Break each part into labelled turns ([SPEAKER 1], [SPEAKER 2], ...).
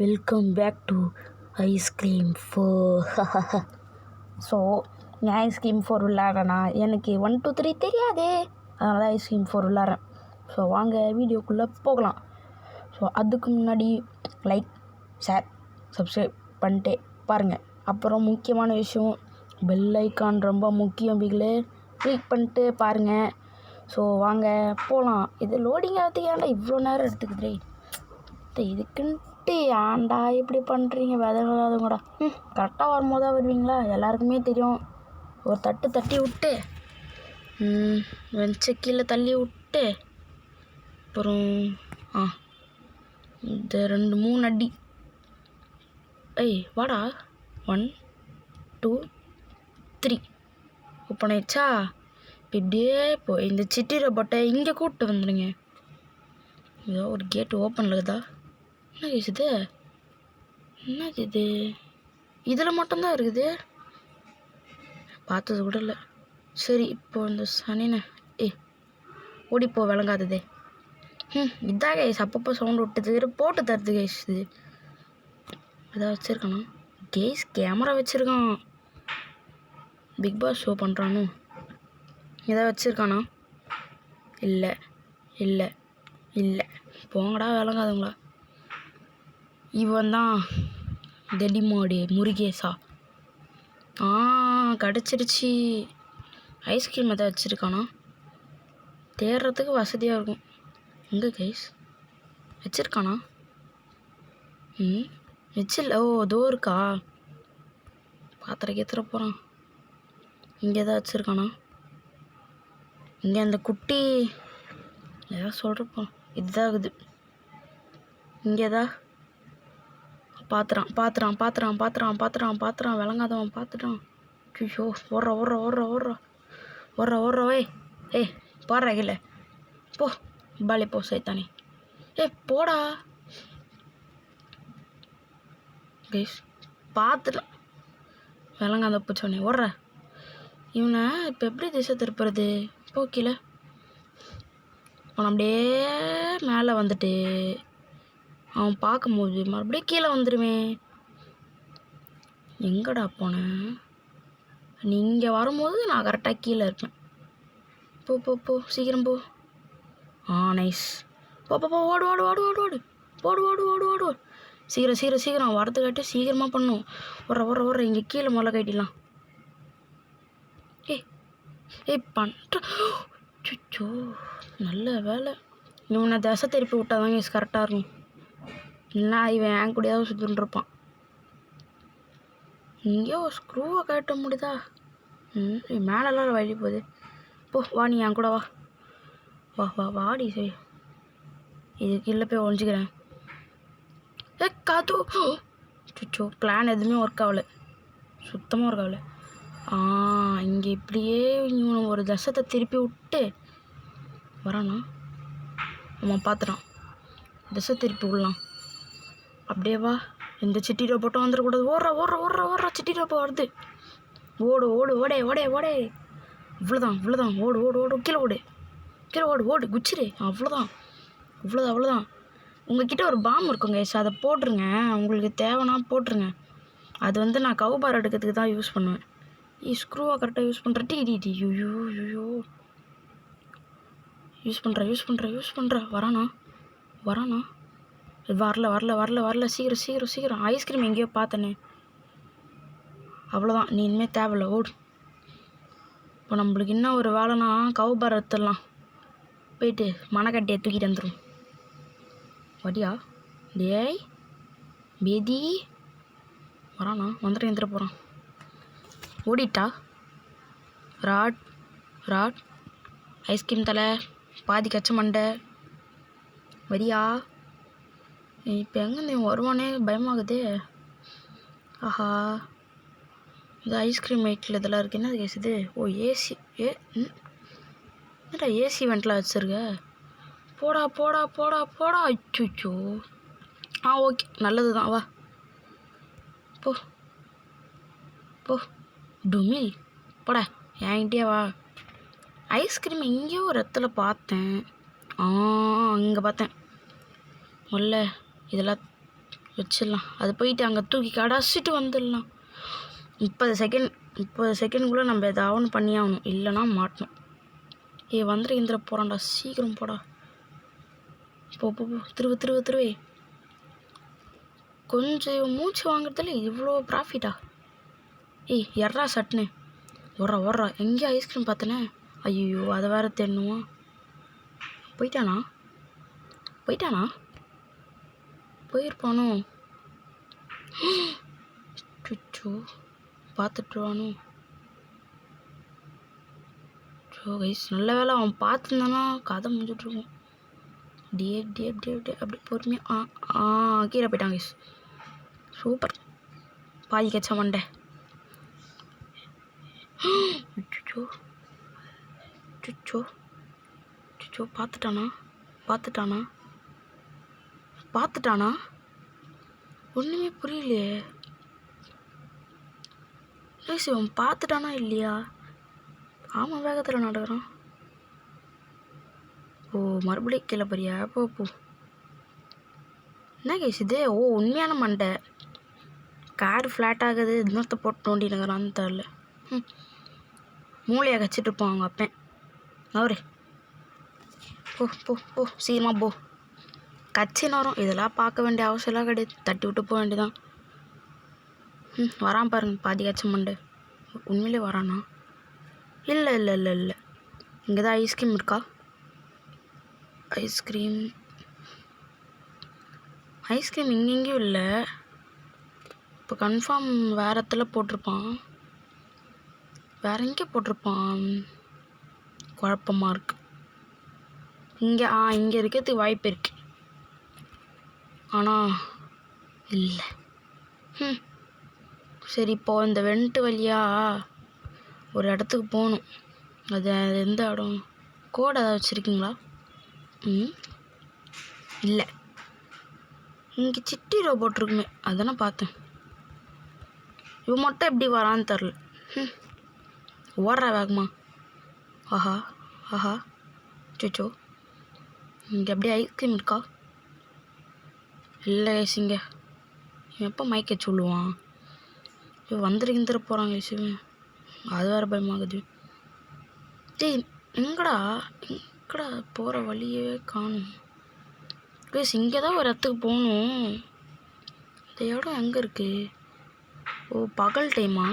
[SPEAKER 1] Welcome back to ice cream 4. So நான் ice cream 4 விளாட்றேன்னா எனக்கு 1 2 3 தெரியாதே, அதனால தான் ஐஸ்கிரீம் 4 விளாட்றேன். ஸோ வாங்க வீடியோக்குள்ளே போகலாம். ஸோ அதுக்கு முன்னாடி லைக், ஷேர், சப்ஸ்கிரைப் பண்ணிட்டே பாருங்கள். அப்புறம் முக்கியமான விஷயம், பெல் ஐக்கான் ரொம்ப முக்கியம் பிகிலே, கிளிக் பண்ணிட்டு பாருங்கள். ஸோ வாங்க போகலாம். இது லோடிங் ஆகிறதுக்கு ஏன்டா இவ்வளோ நேரம் எடுத்துக்குதுரே, இதுக்குன்ட்டு ஏன்டா இப்படி பண்ணுறீங்க விதவில்லாதவங்கடா. கரெக்டாக வரும்போது தான் வருவீங்களா, எல்லாருக்குமே தெரியும். ஒரு தட்டு தட்டி விட்டு வெஞ்ச கீழே தள்ளி விட்டு அப்புறம் இந்த 2 3 அடி. வாடா, 1 2 3 ஓப்பன் ஆயிடுச்சா. இப்படியே இந்த சிட்டி ரோபோட்டை இங்கே கூப்பிட்டு வந்துடுங்க. ஏதோ ஒரு கேட் ஓப்பனில் இருக்குதா, என்ன கேசுது, என்னது இது, இதில் மட்டும்தான் இருக்குது, பார்த்தது கூட இல்லை. சரி, இப்போ இந்த சனினை ஓடிப்போ விளங்காததே. இதான் கைஸ் அப்பப்போ சவுண்ட் விட்டது போட்டு தருது கைஸ். இது இதாக வச்சுருக்கானா கேஸ், கேமரா வச்சுருக்கான், பிக் பாஸ் ஷோ பண்ணுறானோ, இதாக வச்சுருக்கானா, இல்லை இல்லை இல்லை, போங்கடா விளங்காதுங்களா. இவன் தான் டெடிமாடு முருகேசா. கிடச்சிருச்சு. ஐஸ்கிரீம் எதாவது வச்சுருக்கானா, தேடுறதுக்கு வசதியாக இருக்கும். எங்கே கைஸ் வச்சுருக்கானா, வச்சில்ல. இதோ இருக்கா, பாத்திர போகிறான். இங்கே எதாவது வச்சுருக்கானா, இங்கே அந்த குட்டி ஏதாவது சொல்கிறப்போ இதுதான் இருக்குது. இங்கே தான் பாத்துறான் விளங்காதவன் பார்த்துட்டான். ஐயோ, ஓடுற போடுற கீழே போ, பாலே போ சைத்தானே. போடா கைஸ், பார்த்துட்டான் விளங்காத பூச்சோன்னே ஓடுற. இவனை இப்போ எப்படி திசை திருப்புறது, போ கீழே. அவன் அப்படியே மேலே வந்துட்டு அவன் பார்க்கும்போது மறுபடியும் கீழே வந்துடுவேன். எங்கடா போனேன், நீ இங்கே வரும்போது நான் கரெக்டாக கீழே இருப்பேன். போ சீக்கிரம் போ. நைஸ். போ ஓடு. சீக்கிரம் வரதுக்காட்டி சீக்கிரமாக பண்ணும். ஓடுற இங்கே கீழே முதல்ல கட்டிடலாம். பண்ணுற சுச்சோ, நல்ல வேலை. இவனை திசை திருப்பி விட்டாதாங்க கரெக்டாக இருக்கும். இல்லைனா இவன் என் கூடயாவது சுற்றின்னு இருப்பான். இங்கேயோ ஸ்க்ரூவை கட்ட முடியுதா, மேலெல்லாம் வழி போகுது. போ வா, நீ என் கூட வாடி. சரி, இது கீழே போய் ஒழிஞ்சிக்கிறேன். காத்து சுச்சோ, பிளான் எதுவுமே ஒர்க் ஆகலை, சுத்தமாக ஒர்க் ஆகலை. இங்கே இப்படியே இவனை ஒரு தசத்தை திருப்பி விட்டு வரானா, அவன் பார்த்துட்டான். தசை திருப்பி விடலாம். அப்படியே வா, இந்த சிட்டி ரோபோட்டும் வந்துடக்கூடாது. ஓடுற சிட்டி ரோபோ வருது. ஓடே. இவ்வளோதான். ஓடு கீழே ஓடு குச்சிரு. அவ்வளோதான். உங்ககிட்ட ஒரு பாம் இருக்குங்க, அதை போட்டுருங்க. உங்களுக்கு தேவைன்னா போட்டுருங்க. அது நான் கவுபார் எடுக்கிறதுக்கு தான் யூஸ் பண்ணுவேன். ஸ்க்ரூவாக கரெக்டாக யூஸ் பண்ணுற. ஐயோ யூஸ் பண்ணுற. வரானா, வரல. சீக்கிரம். ஐஸ்கிரீம் எங்கேயோ பார்த்தனே. அவ்வளோதான், நீ இனிமேல் தேவையில்ல, ஓடு. இப்போ நம்மளுக்கு என்ன ஒரு வேலைனா, கவுபார் எடுத்துடலாம். போயிட்டு மனக்கட்டியை தூக்கிட்டு வந்துடும். வடியா டேய் பேதி, வரானா, வந்துட்டு எழுந்துட போகிறான். ஓடிட்டா. ராட் ஐஸ்கிரீம் தலை, பாதி கச்ச மண்டை, வரியா. இப்போ எங்கே வருவானே பயமாகுதே. ஆஹா, இது ஐஸ்கிரீம் வெயிட்டில் இதெல்லாம் இருக்குது. என்ன கேசுது, ஏசி. என்னடா ஏசி வெண்ட்லாம் வச்சுருக்க. போடா. அச்சோ. ஓகே, நல்லது தான், வா போ டுமில் போடா, என்கிட்டயே வா. ஐஸ்கிரீம் எங்கேயோ ஒரு இடத்துல பார்த்தேன். அங்கே பார்த்தேன். முதல்ல இதெல்லாம் வச்சிடலாம். அது போயிட்டு அங்கே தூக்கி கடைசிட்டு வந்துடலாம். 30 செகண்டுக்குள்ளே நம்ம எதாவது பண்ணி ஆகணும், இல்லைனா மாட்டணும். வந்துட்டு இந்திர போகிறான்டா, சீக்கிரம் போடா. போ போ போ, திருவே. கொஞ்சம் மூச்சு வாங்குறதுல இவ்வளோ ப்ராஃபிட்டா? எறா சட்னு ஓடுறா. எங்கேயோ ஐஸ்கிரீம் பார்த்தனே. ஐயோ, அதை வேறு தேடணுமா? போயிட்டானா? போயிருப்பானோ? சுச்சோ, பார்த்துட்டுருவானோ? கைஸ், நல்ல வேலை அவன் பார்த்துருந்தானா கதை முடிஞ்சிட்ருக்கும். அப்படியே அப்படி பொறுமையாக கீழே போயிட்டான் கைஸ். சூப்பர், பாதி கச்சா மண்டை. சுச்சோ, பார்த்துட்டானா? ஒன்றுமே புரியலையே. அவன் பார்த்துட்டானா இல்லையா? ஆமாம், வேகத்தில் நடக்கிறான். மறுபடியும் கீழே போறியா? போ. என்ன கேஸ் இது? உண்மையான மண்டை. கார் ஃப்ளாட் ஆகுது, இன்னொருத்த போட்டு நோண்டினுங்கிறான்னு தெரில. மூளையை கச்சிட்டு இருப்போம் அவங்க அப்பேன். அவரு போ சீக்கிரமா போ. கச்சின்னு வரும், இதெல்லாம் பார்க்க வேண்டிய அவசியம்லாம் கிடையாது. தட்டி விட்டு போக வேண்டியதான். வரான் பாருங்க, பாதி கச்ச மண்டை. உண்மையிலே வரானா? இல்லை. இங்கே தான் ஐஸ்கிரீம் இருக்கா? ஐஸ்கிரீம் இங்கெங்கேயும் இல்லை. இப்போ கன்ஃபார்ம் வேறு இடத்துல போட்டிருப்பான். வேறு எங்கே போட்டிருப்பான்? குழப்பமாக இருக்கு. இங்கே இருக்கிறதுக்கு வாய்ப்பு இருக்கு, ஆனால் இல்லை. சரி, இப்போது இந்த வெண்ட்டு வழியாக ஒரு இடத்துக்கு போகணும். அது எந்த இடம்? கோடை ஏதாவது வச்சுருக்கீங்களா? இல்லை. இங்கே சிட்டி ரோபோட் இருக்குமே, அதானே பார்த்தேன். இவன் மட்டும் எப்படி வரான்னு தெரில. ஓடுற வேகமா. ஆஹா சோச்சோ. இங்கே அப்படியே ஐஸ்கிரீம் இருக்கா? இல்லை கேஸ், இங்கே இவன் எப்போ மைக்க சொல்லுவான்? வந்துரு போகிறாங்க இவன். அது வேறு பயமாகுது. எங்கடா போகிற வழியே காணும் கேஸ். இங்கே தான் ஒரு இடத்துக்கு போகணும். இந்த இடம் எங்கே இருக்குது? பகல் டைமா?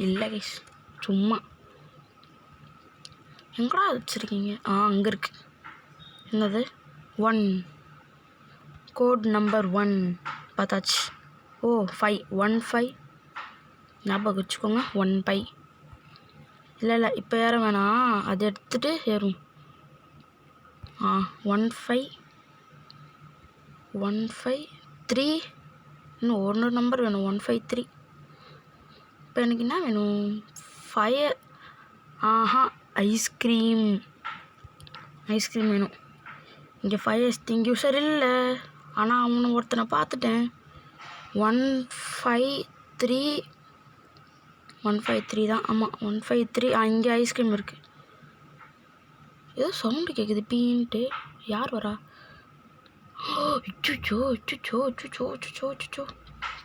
[SPEAKER 1] இல்லை கேஸ், சும்மா. எங்கடா வச்சுருக்கீங்க? அங்கே இருக்கு. என்னது? 1 கோட் நம்பர் 1 பார்த்தாச்சு. 5 1-5 ஞாபகம் வச்சுக்கோங்க. 1-5 இல்லை, இப்போ ஏற வேணாம், அதை எடுத்துகிட்டு ஏறும். 1-5-3. இன்னும் ஒரு நம்பர் வேணும். 1-5-3. இப்போ எனக்கு என்ன வேணும்? ஃபயர். ஐஸ்கிரீம் வேணும். இங்கே ஃபயர் எக்ஸ்டிங்யூஷர் இல்லை, ஆனால் அவனை ஒருத்தனை பார்த்துட்டேன். 1-5-3 தான். ஆமாம், 1-5-3. இங்கே ஐஸ்கிரீம் இருக்குது. ஏதோ சவுண்டு கேட்குது, பீன்ட்டு. யார் வரா? அச்சோ.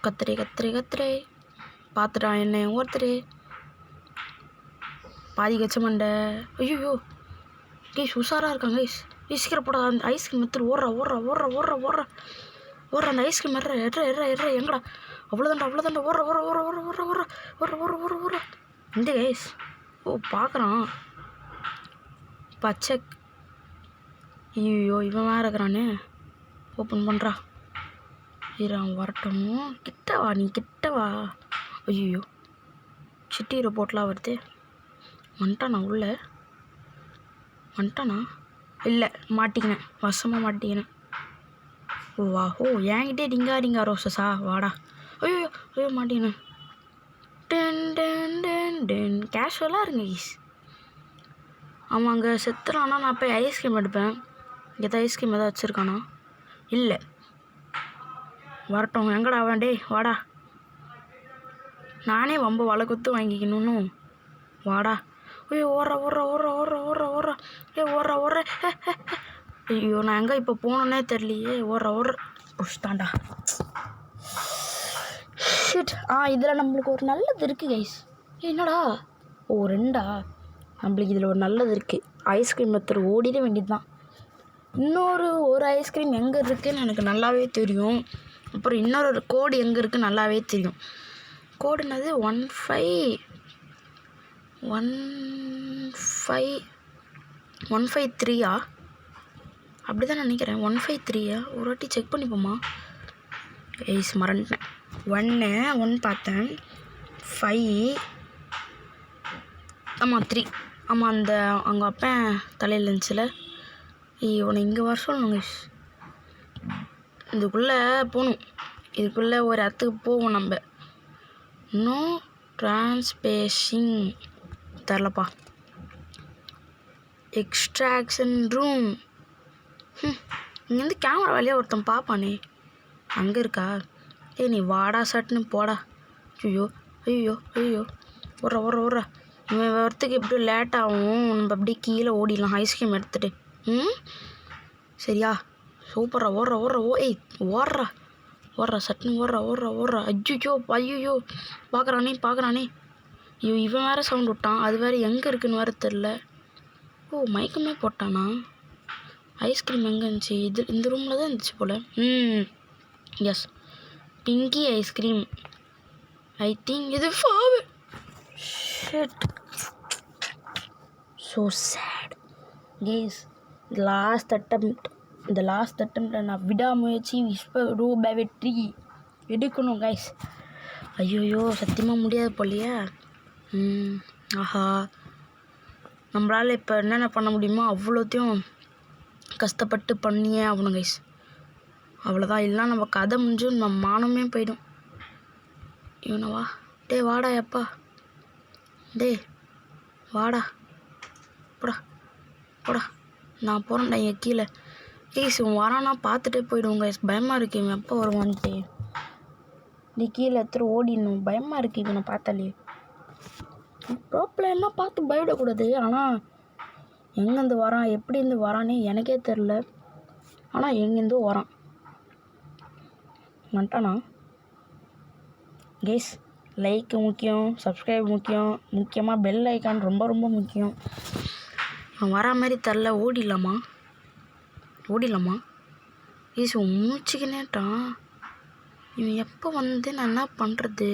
[SPEAKER 1] கத்துறே. பார்த்துட்டான் என்ன ஒருத்தர். பாதி கச்ச மண்டை. ஐயோ கைஸ், உஷாராக இருக்காங்க கைஸ். சீக்கிரம் போட. அந்த ஐஸ்கிரீம் எடுத்துட்டு ஓடுற. அந்த ஐஸ்கிரீம் எற எங்கடா? அவ்வளோதாண்டா. ஓடுற. இந்த கைஸ். பார்க்குறான். பச்சை. ஐயோ, இவன் வேறு இருக்கிறானே. ஓப்பன் பண்ணுறா. அவன் வரட்டும். கிட்ட வா. ஐயோ, சிட்டி ரோபோட்லாம் வருது. வந்துட்டானா? இல்லை, மாட்டிக்கினேன். வசமாக மாட்டிக்கினேன். என்கிட்டே டிங்கா ரோசஸா? வாடா. ஐயோ மாட்டிக்கினேன். கேஷுவலாக இருங்க ஈஸ். அவன் அங்கே செத்துறானா? நான் போய் ஐஸ்கிரீம் எடுப்பேன். எதாவது ஐஸ்கிரீம் எதாவது வச்சுருக்கானா? இல்லை. வரட்டும். எங்கடா வேண்டே? வாடா. நானே வம்ப வளக்குத்து வாங்கிக்கணும்னு. வாடா. ஐயோ, ஓடுற. ஐயோ, நான் எங்கே இப்போ போகணுன்னே தெரியலையே. ஓடுற. புஷ்தாண்டா. இட். இதில் நம்மளுக்கு ஒரு நல்லது இருக்குது கைஸ். என்னடா ஓ 2 நம்மளுக்கு இதில் ஒரு நல்லது இருக்குது. ஐஸ்கிரீம் ஒருத்தர் ஓடிட வேண்டியது தான். ஒரு ஐஸ்கிரீம் எங்கே இருக்குதுன்னு எனக்கு நல்லாவே தெரியும். அப்புறம் இன்னொரு கோடு எங்கே இருக்குதுன்னு நல்லாவே தெரியும். கோடுனது 153 அப்படி தான் நினைக்கிறேன். 153 ஒரு வாட்டி செக் பண்ணிப்போமா? ஐஸ் மறந்துட்டேன். 1 பார்த்தேன், 5 3 அந்த அவங்க அப்பா தலையில் இருந்துச்சுல. உன்னை இங்கே வர சொல்லணுங்க. இதுக்குள்ளே போகணும். இதுக்குள்ளே ஒரு இடத்துக்கு போவோம் நம்ம. நோ ட்ரான்ஸ்பேஷிங் தரலப்பா. Extraction room. இங்கேருந்து கேமரா வழியாக ஒருத்தன் பார்ப்பானே, அங்கே இருக்கா? நீ வாடா சட்டுன்னு போடா. ஐயோ ஓடுற இவன் வரத்துக்கு எப்படி லேட் ஆகும். நம்ம அப்படியே கீழே ஓடிடலாம் ஐஸ்கிரீம் எடுத்துகிட்டு. சரியா? சூப்பரா ஓடுற ஓடுறா சட்டுன்னு ஓடுறா. ஐயோ பார்க்குறானே. இவன் வேறு சவுண்ட் விட்டான். அது வேறு எங்கே இருக்குன்னு வேறு தெரில. மயக்கமே போட்டானா? ஐஸ்கிரீம் எங்கே இருந்துச்சு? இந்த ரூமில் தான் இருந்துச்சு போல். Yes, pinky ice cream. I think இது ஃபார் ஷிட். So sad case. இந்த லாஸ்ட் அட்டம்ப்ட் நான் விடாமுயற்சி ரூபாய் வெற்றி எடுக்கணும் கைஸ். ஐயோ சத்தியமாக முடியாது போலையே. ஆஹா, நம்மளால் இப்போ என்னென்ன பண்ண முடியுமோ அவ்வளோத்தையும் கஷ்டப்பட்டு பண்ணியே ஆகணும் கைஸ். அவ்வளோதான். இல்லைனா நம்ம கதை முடிஞ்சு நம்ம மானமே போயிடும். இவனவா? வாடா எப்பா. வாடா போடா. நான் போகிறேன்டா இங்கே கீழே. கைஸ் இவன் வரானா பார்த்துட்டே போயிடுவோம் கைஸ். பயமாக இருக்குது இவன் எப்போ வருவான்ட்டு. நீ கீழே எடுத்துகிட்டு ஓடிடணும். பயமாக இருக்குது இவனை பார்த்தாலே. ப்ராப்ளம்லாம் பார்த்து பயப்படக்கூடாது. ஆனால் எங்கேருந்து வரான், எப்படி இருந்து வரானே எனக்கே தெரில. ஆனால் எங்கேருந்தோ வரான். வந்துட்டானா? கேஸ் லைக் முக்கியம், சப்ஸ்கிரைப் முக்கியம், முக்கியமாக பெல் ஐக்கான் ரொம்ப ரொம்ப முக்கியம். அவன் வரா மாதிரி தெரில. ஓடிடலாமா? கேஸ் மூச்சுக்கினேட்டான். இவன் எப்போ வந்து நான் என்ன பண்ணுறது?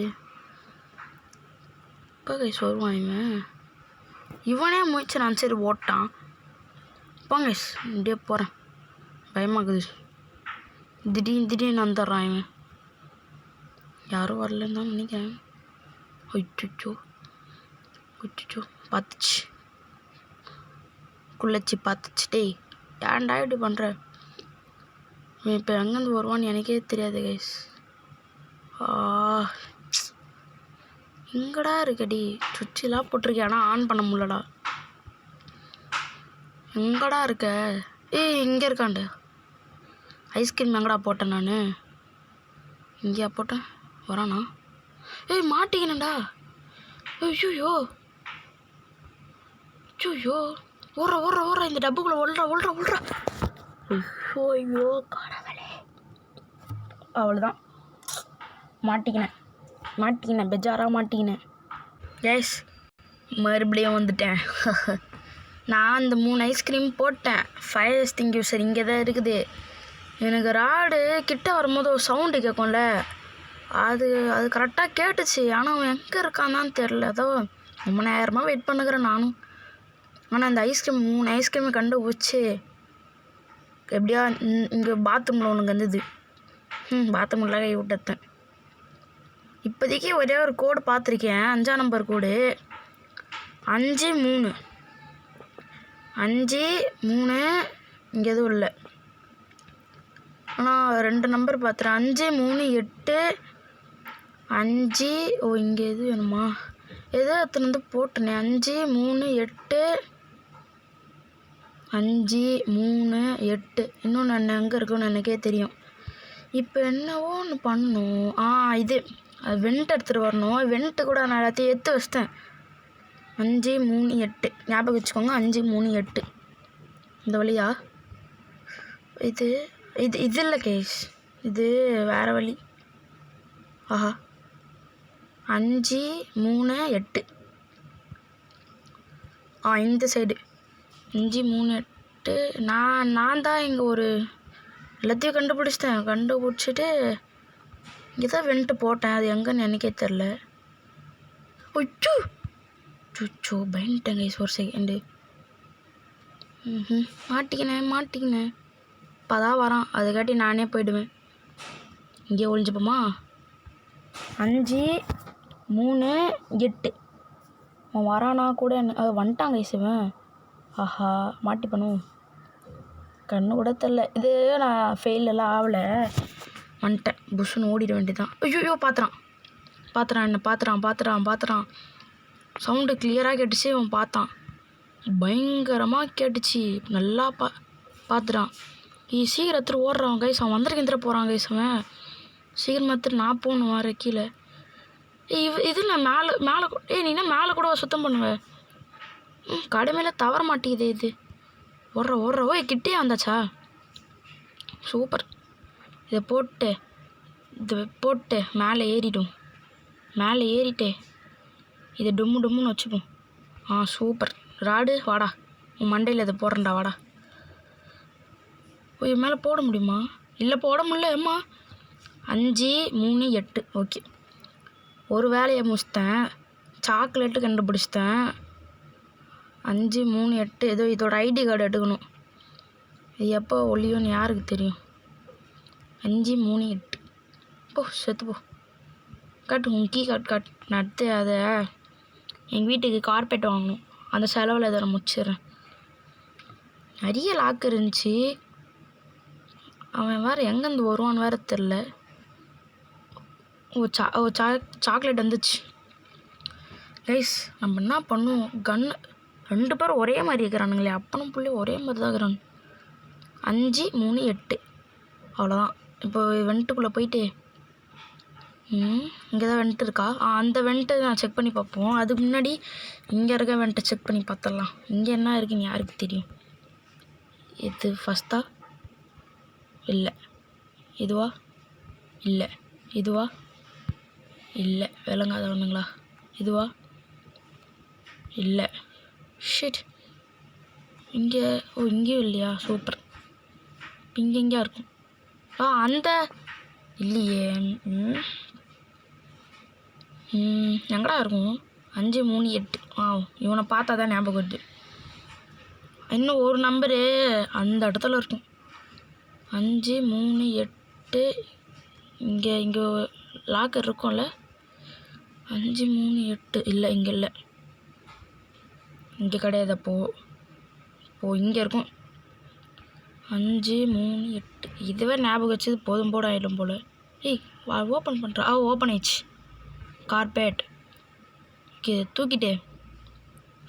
[SPEAKER 1] இப்போ கைஸ் வருவான் இவனே மூச்சுறான். சரி ஓட்டான். போங்க கைஸ், இப்படியே போகிறேன். பயமாகுது. திடீர்னு வந்துடுறான் இவன். யாரும் வரலன்னு தான் நினைக்கிறேன். அச்சோ பார்த்துச்சு. குள்ளச்சி பார்த்துச்சு. ஏன்டா இப்படி பண்ணுற? இவன் இப்போ எங்கேருந்து வருவான்னு எனக்கே தெரியாது கைஸ். எங்கடா இருக்கடி? சுவிட்செலாம் போட்டிருக்கேன், ஆனால் ஆன் பண்ண முடியலடா. எங்கடா இருக்க? இங்கே இருக்காண்டு. ஐஸ்கிரீம் எங்கடா போட்டேன் நான்? இங்கேயா போட்டேன்? வரானா? மாட்டிக்கினேன்டா. ஐயோ ஓடுற இந்த டப்புக்குள்ளே ஓடுறா. ஐயோ கடவுளே. அவ்வளோதான், மாட்டிக்கினேன் பெஜாராக மாட்டிக்கினேன். கேஸ் மறுபடியும் வந்துட்டேன். நான் அந்த 3 ஐஸ்கிரீம் போட்டேன். ஃபயர் எக்ஸ்டிங்க்யூஷர் இங்கே தான் இருக்குது. எனக்கு ராடு கிட்ட வரும்போது ஒரு சவுண்டு கேட்கும்ல, அது கரெக்டாக கேட்டுச்சு. ஆனால் அவன் எங்கே இருக்கான்னு தெரில. ஏதோ ரொம்ப நேரமாக வெயிட் பண்ணுக்கிறேன் நானும். ஆனால் அந்த 3 ஐஸ்கிரீமை கண்டுபிடிச்சி எப்படியா இங்கே பாத்ரூமில் ஒன்று வந்தது. பாத்ரூமில் கை விட்டேன். இப்போதைக்கு ஒரே ஒரு கோடு பார்த்துருக்கேன், 5ஆம் நம்பர் கோடு. 5 3 இங்கே எதுவும் இல்லை. ஆனால் 2 நம்பர் பார்த்துறேன். 5 3 8 5. இங்கே எது வேணுமா? ஏதோ எத்தனை வந்து போட்டேனே. 5 3 8 5 3 8. இன்னொன்று என்ன எங்கே இருக்குன்னு எனக்கே தெரியும். இப்போ என்னவோ ஒன்று பண்ணணும். இது வெண்ட் எடுத்துகிட்டு வரணும். வெண்ட்டு கூட நான் எல்லாத்தையும் எடுத்து வச்சிட்டேன். 5 3 8 ஞாபகம் வச்சுக்கோங்க. 5 3 8 இந்த வழியா? இது இல்லை கேஸ், இது வேறு வழி. ஆஹா 5 3 8. இந்த சைடு 5 3 8. நான் தான் இங்கே ஒரு எல்லாத்தையும் கண்டுபிடிச்சிட்டு இங்கே தான் வென்ட்டு போட்டேன். அது எங்கன்னு எனக்கே தெரில. சுச்சோ பயன்ட்டேன் கைஸ் ஒரு செகண்டு. மாட்டிக்கினேன். இப்போ தான் வரான், அதுக்காட்டி நானே போயிடுவேன். இங்கே ஒழிஞ்சுப்போமா? 5 3 8. அவன் வரானா கூட வந்துட்டான் கைஸ் இவன். ஆஹா மாட்டிப்பணும். கண்ணு கூட தெரில. இது நான் ஃபெயிலெல்லாம் ஆகலை. வந்துட்டேன். புஷ்ஷுன்னு ஓடிட வேண்டியதான். ஐயோ பார்த்துறான். சவுண்டு கிளியராக கேட்டுச்சு. அவன் பார்த்தான், பயங்கரமாக கேட்டுச்சு. நல்லா பார்த்துட்டான். சீக்கிரத்தில் ஓடுறான் கைஸ். அவன் வந்திருக்கிற போகிறான் கைஸ். அவன் சீக்கிரமாக நான் போகணும் வர கீழே. இது நான் மேலே நீனா மேலே கூட சுத்தம் பண்ணுவேன். கடமையில் தவற மாட்டேங்குது இது. ஓடுற கிட்டே வந்தாச்சா? சூப்பர். இதை போட்டு மேலே ஏறிட்டு இதை டும்முன்னு வச்சுப்போம். சூப்பர். ராடு வாடா, உன் மண்டையில் இதை போடுறேன்டா வாடா. மேலே போட முடியுமா? இல்லை போட முடியல. அம்மா 5 3 8. ஓகே, ஒரு வேலையை முடிச்சிட்டேன். சாக்லேட்டு கண்டுபிடிச்சிட்டேன். 5 3 8. ஏதோ இதோட ஐடி கார்டு எடுக்கணும். இது எப்போ ஒழியும்னு யாருக்கு தெரியும்? 5 3 8. செத்து போ. காட்டு உன் கீ காட்டு. நட்டு அதை எங்கள் வீட்டுக்கு கார்பெட் வாங்கணும். அந்த செலவில் இதை நான் முடிச்சிடுறேன். நிறைய லாக்கு இருந்துச்சு. அவன் வேறு எங்கேருந்து வருவான்னு வேறு தெரில. சாக்லேட் வந்துச்சு கைஸ். நம்ம என்ன பண்ணுவோம்? கன்று 2 பேரும் ஒரே மாதிரி இருக்கிறானுங்களே. அப்பனும் பிள்ளை ஒரே மாதிரி தான் இருக்கிறானு. 5 3 8. அவ்வளோதான். இப்போ வெண்ட்டுக்குள்ளே போயிட்டு இங்கே தான் வெண்ட் இருக்கா? அந்த வெண்ட்டை நான் செக் பண்ணி பார்ப்போம். அதுக்கு முன்னாடி இங்கே இருக்க வெண்ட்டை செக் பண்ணி பார்த்துடலாம். இங்கே என்ன இருக்குன்னு யாருக்கு தெரியும்? இது ஃபஸ்ட்டா? இல்லை. இதுவா? இல்லை. இதுவா? இல்லை. விளங்காத ஒன்றுங்களா? இதுவா? இல்லை. ஷிட். இங்கேயும் இல்லையா? சூப்பர். இங்கெங்கேயா இருக்கும்? அந்த இல்லையே. எங்கடா இருக்கும்? 5 3 8. இவனை பார்த்தா தான் ஞாபகம் வருது. இன்னும் ஒரு நம்பரு அந்த இடத்துல இருக்கும். 5 3 8. இங்கே லாக்கர் இருக்கும்ல. 5 3 8. இல்லை, இங்கே இல்லை. இங்கே கிடையாது. அப்போது இங்கே இருக்கும். 5 3 8. இதுவே ஞாபகம் வச்சது போதும் ஆகிடும் போல். ஓப்பன் பண்ணுறா. ஓப்பன் ஆயிடுச்சு. கார்பெட். ஓகே, தூக்கிட்டே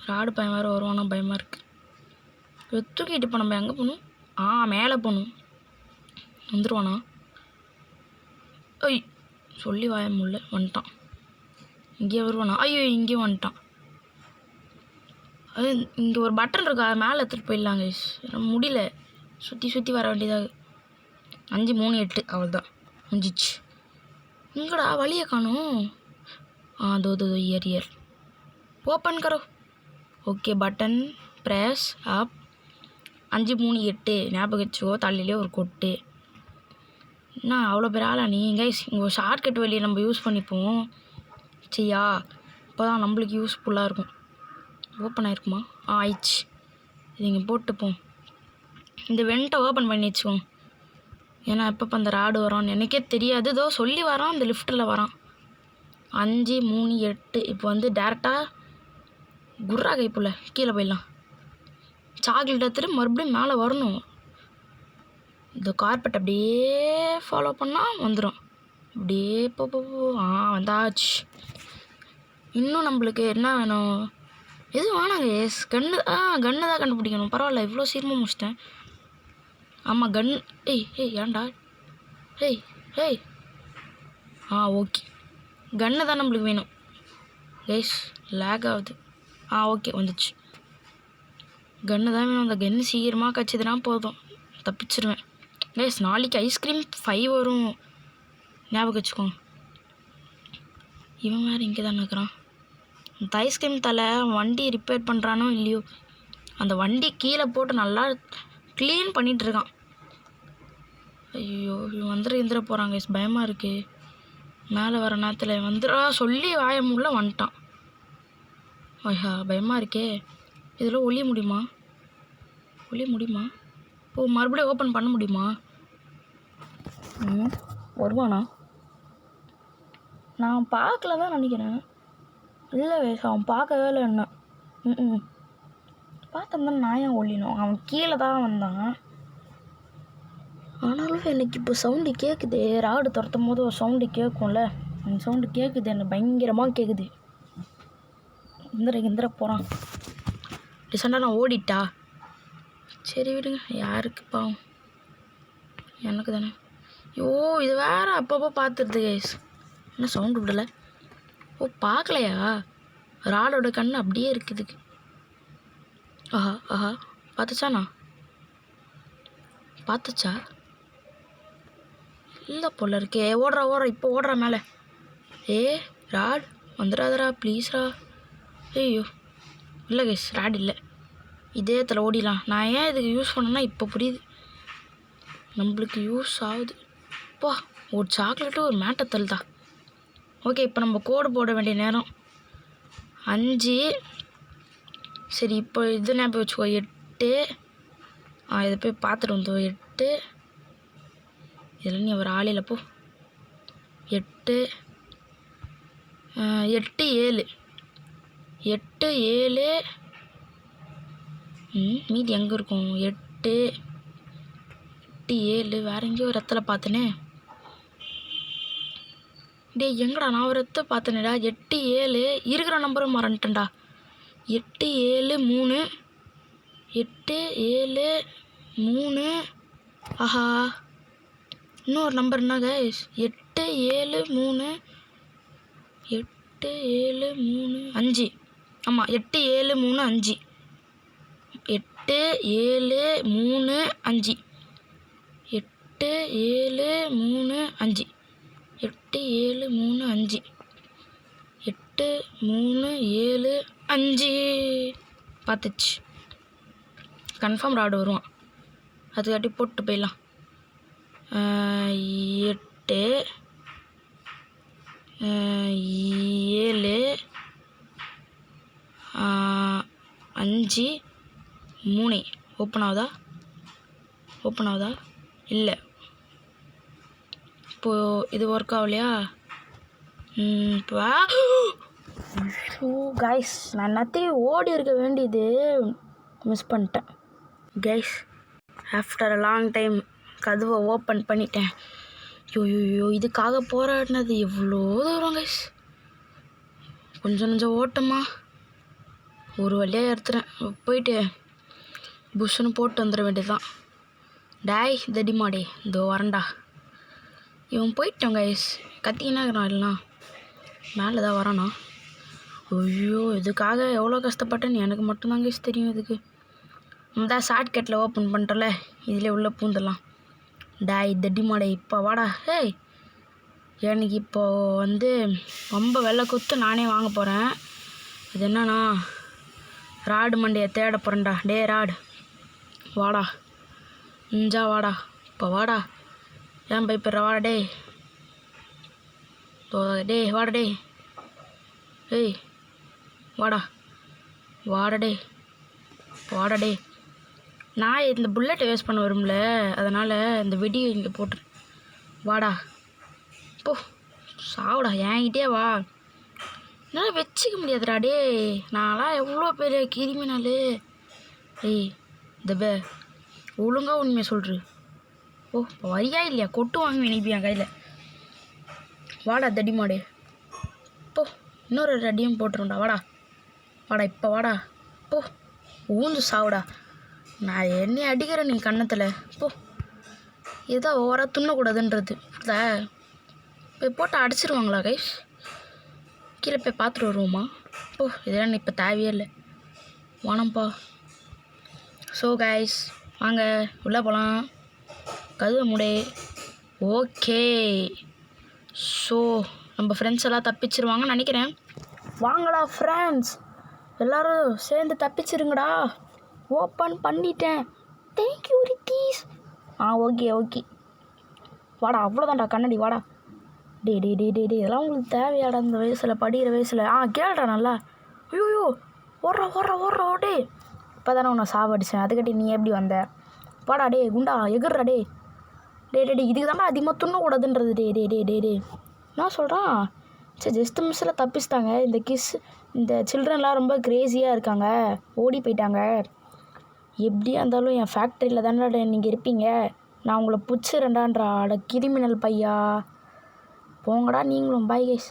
[SPEAKER 1] ராடு பையன் வேறு வருவானா பயமாக இருக்குது. தூக்கிட்டு இப்போ நம்ம எங்கே போகணும்? மேலே போகணும். வந்துடுவானா? சொல்லி வாய முடியல. வந்துட்டான். இங்கேயே வருவானா? இங்கேயும் வந்துட்டான். இங்கே ஒரு பட்டன் இருக்கா, மேலே எடுத்துகிட்டு போயிடலாங்க. முடியல, சுற்றி வர வேண்டியதாக. 5 3 8. அவ்வளோதான், முடிஞ்சிச்சு. இங்கடா வழியை காணும். दो ईयर ओपन करो. Okay, button press up. 5 3 8 ஞாபகம் வச்சுக்கோ. தலையிலே ஒரு கொட்டு. என்ன அவ்வளோ பேர் ஆளா நீ? கைஸ், இங்கே ஒரு ஷார்ட்கட் வழியை நம்ம யூஸ் பண்ணிப்போம். சரியா? இப்போ தான் நம்மளுக்கு யூஸ்ஃபுல்லாக இருக்கும். ஓப்பன் ஆகிருக்குமா? ஆயிடுச்சு. இது இங்கே போட்டுப்போம். இந்த வெண்ட்டை ஓப்பன் பண்ணி வச்சுக்கோங்க. ஏன்னா எப்போ அந்த ராடு வரான்னு எனக்கே தெரியாது. ஏதோ சொல்லி வரான், அந்த லிஃப்ட்டில் வரான். 5 3 8. இப்போ வந்து டேரெக்டாக குர்ரா கைப்புல கீழே போயிடலாம். சாக்லேட் எடுத்துட்டு மறுபடியும் மேலே வரணும். இந்த கார்பெட் அப்படியே ஃபாலோ பண்ணால் வந்துடும். அப்படியே வந்தாச்சு. இன்னும் நம்மளுக்கு என்ன வேணும்? எதுவும் வேணாங்க. கன்று தான் கண்டுபிடிக்கணும். பரவாயில்ல, இவ்வளோ சீக்கிரமாக முடிச்சிட்டேன். ஆமாம், கன். ஏன்டா? ஓகே, கன்று தான் நம்மளுக்கு வேணும். கைஸ், லேக் ஆகுது. ஓகே, வந்துச்சு. கன்று தான் வேணும். அந்த கன்று சீக்கிரமாக கச்சிதுனா போதும், தப்பிச்சிருவேன். கைஸ், நாளைக்கு ஐஸ்கிரீம் 5 வரும், ஞாபகம் வச்சுக்கோங்க. இவன் வேறு இங்கே தானே இருக்கிறான். இந்த ஐஸ்கிரீம் தலை வண்டி ரிப்பேர் பண்ணுறானோ இல்லையோ, அந்த வண்டி கீழே போட்டு நல்லா க்ளீன் பண்ணிகிட்ருக்கான். ஐயோ இவன் வந்துட போகிறாங்க. பயமாக இருக்குது. மேலே வர நேரத்தில் வந்துடா சொல்லி வாயமுள்ள வந்துட்டான். ஐயா பயமாக இருக்கே. இதில் ஒளிய முடியுமா? ஓ மறுபடியும் ஓப்பன் பண்ண முடியுமா? வருவானா? நான் பார்க்கல தான் நினைக்கிறேன். இல்லை அவன் பார்க்கவே இல்லை என்ன. பார்த்தோம்னா நான் ஏன் ஒழியணும்? அவன் கீழே தான் வந்தான். ஆனாலும் எனக்கு இப்போ சவுண்டு கேட்குது. ராடு துரத்தும் போது ஒரு சவுண்டு கேட்கும்ல, அந்த சவுண்டு கேட்குது. எனக்கு பயங்கரமாக கேட்குது. இந்திர போகிறான். டிசண்டாக நான் ஓடிட்டா. சரி விடுங்க, யாருக்கு பாவம், எனக்கு தானே. ஐயோ இது வேறு அப்பப்போ பார்த்துருது கைஸ். என்ன சவுண்டு விடலை? ஓ பார்க்கலையா? ராடோட கண் அப்படியே இருக்குதுக்கு. ஆஹா பார்த்துச்சாண்ணா? பார்த்துச்சா? இல்லை போல இருக்கே. ஓடுறா இப்போ ஓடுறா மேலே. ராட் வந்துடாதரா ப்ளீஸ்ரா. ஐயோ இல்லை கைஸ், ராட் இல்லை. இதே இடத்துல ஓடிடலாம். நான் ஏன் இதுக்கு யூஸ் பண்ணேன்னா இப்போ புரியுது. நம்மளுக்கு யூஸ் ஆகுது. பா ஒரு சாக்லேட்டு ஒரு மேட்டை தள்ளுதா. ஓகே இப்போ நம்ம கோடு போட வேண்டிய நேரம் 5. சரி இப்போ இது ஞாபகம் வச்சுக்கோ. 8. இதை போய் பார்த்துட்டு வந்தோம். 8 இதில் நீ அவர் ஆளையில் போ. 8 8 7 8 7 மீதி எங்கே இருக்கும்? 8 7 வேறு எங்கேயோ ஒரு இடத்துல பார்த்தனே. எங்கடா நான் ஒரு இடத்த பார்த்தனேடா. 8 7 இருக்கிற நம்பரும் மறந்துட்டேன்டா. 8 7 3 8 7 3. ஆஹா இன்னொரு நம்பர் என்ன கைஸ்? 8 7 3 8 7 3 5. ஆமாம் 8 7 3 5. 8 7 3 5. 8 7 3 5. 8 7 3 5. 8 3 7 5. பார்த்துச்சு. கன்ஃபார்ம் ராடு வருவான். அதுக்காட்டி போட்டு போயிடலாம். 8 7 5 3. ஓப்பன் ஆகுதா? இல்லை இப்போது இது ஒர்க் ஆகலையா? கைஸ் நான் எல்லாத்தையும் ஓடி இருக்க வேண்டியது மிஸ் பண்ணிட்டேன் guys. After a long time கதவை ஓப்பன் பண்ணிட்டேன். ஐயோ இதுக்காக போராடினது எவ்வளோ தூரம் கைஸ். கொஞ்சம் ஓட்டமா ஒரு வழியாக எடுத்துறேன். போயிட்டு புஷ்ஷுன்னு போட்டு வந்துட வேண்டியதுதான். டாய் தடிமாடே இதோ வரண்டா. இவன் போயிட்டான் கைஸ். கத்திக்கினா இருக்கிறான். இல்லைனா மேலே தான் வரானா? ஐயோ இதுக்காக எவ்வளோ கஷ்டப்பட்டேன்னு எனக்கு மட்டும்தான் கைஸ் தெரியும். இதுக்கு நம்ம தான் ஷார்ட்கட்டில் ஓப்பன் பண்ணிட்டோம்ல, இதிலே உள்ளே பூந்துடலாம். டாய் தடிமாடே இப்போ வாடா. எனக்கு இப்போது ரொம்ப வெள்ளை குத்து நானே வாங்க போகிறேன். அது என்னன்னா ராடு மண்டையை தேட போகிறேன்டா. ராடு வாடா. வாடா இப்போ வாடா. ஏன் பயப்படுற? வாடா வாடா. வாடா. நான் இந்த புல்லட்டை வேஸ்ட் பண்ண வரும்ல, அதனால் இந்த வெடியை இங்கே போட்டுரு. வாடா போ சாவுடா. என்கிட்டே வா. என்னால் வச்சுக்க முடியாதுடா. நான்லாம் எவ்வளோ பெரிய கிரிமினல். இந்த ஒழுங்காக உண்மையை சொல்கிற. ஓ வரியா இல்லையா? கொட்டு வாங்கி நினைப்பி என் கையில். வாடா தடிமாடு போ. இன்னொரு அடியும் போட்டுருண்டா. வாடா இப்போ வாடா. போ ஊந்து சாவுடா. நான் என்னை அடிக்கிறேன் நீ கன்னத்தில். போ ஏதோ ஓவராக துண்ணக்கூடாதுன்றது போய் போட்டு அடிச்சிருவாங்களா கைஸ்? கீழே போய் பார்த்துட்டு வருவோமா? போ இதெல்லாம் இப்போ தேவையே இல்லை. வானம்ப்பா. ஸோ கைஸ் வாங்க உள்ளே போகலாம். கதவை மூடே. ஓகே ஸோ நம்ம ஃப்ரெண்ட்ஸ் எல்லாம் தப்பிச்சிருவாங்கன்னு நினைக்கிறேன். வாங்கடா ஃப்ரெண்ட்ஸ், எல்லோரும் சேர்ந்து தப்பிச்சிருங்கடா. ஓப்பன் பண்ணிட்டேன். தேங்க்யூ ரித்தீஷ். ஓகே வாடா, அவ்வளோதான்டா கண்ணாடி, வாடா. டே இதெல்லாம் உங்களுக்கு தேவையாடா இந்த வயசில், படிக்கிற வயசில்? கேளுடா நல்லா. ஐயோ ஓடுறா டே. இப்போ தானே உன்னை சாவடிச்சேன், அதுக்கட்டி நீ எப்படி வந்த? வாடா டே குண்டா, எகுறா டே. இதுக்கு தான்டா அதிகமாக துண்ணக்கூடாதுன்றது. டே என்ன சொல்கிறான்? சரி, ஜஸ்ட் மிஸ்ஸில் தப்பிச்சிட்டாங்க. இந்த சில்ட்ரன்லாம் ரொம்ப க்ரேஸியாக இருக்காங்க, ஓடி போயிட்டாங்க. எப்படியா இருந்தாலும் என் ஃபேக்ட்ரியில் தானே நீங்கள் இருப்பீங்க, நான் உங்களை பிடிச்சிரண்டான்றா. கிரிமினல் பையா, போங்கடா நீங்களும். Bye guys.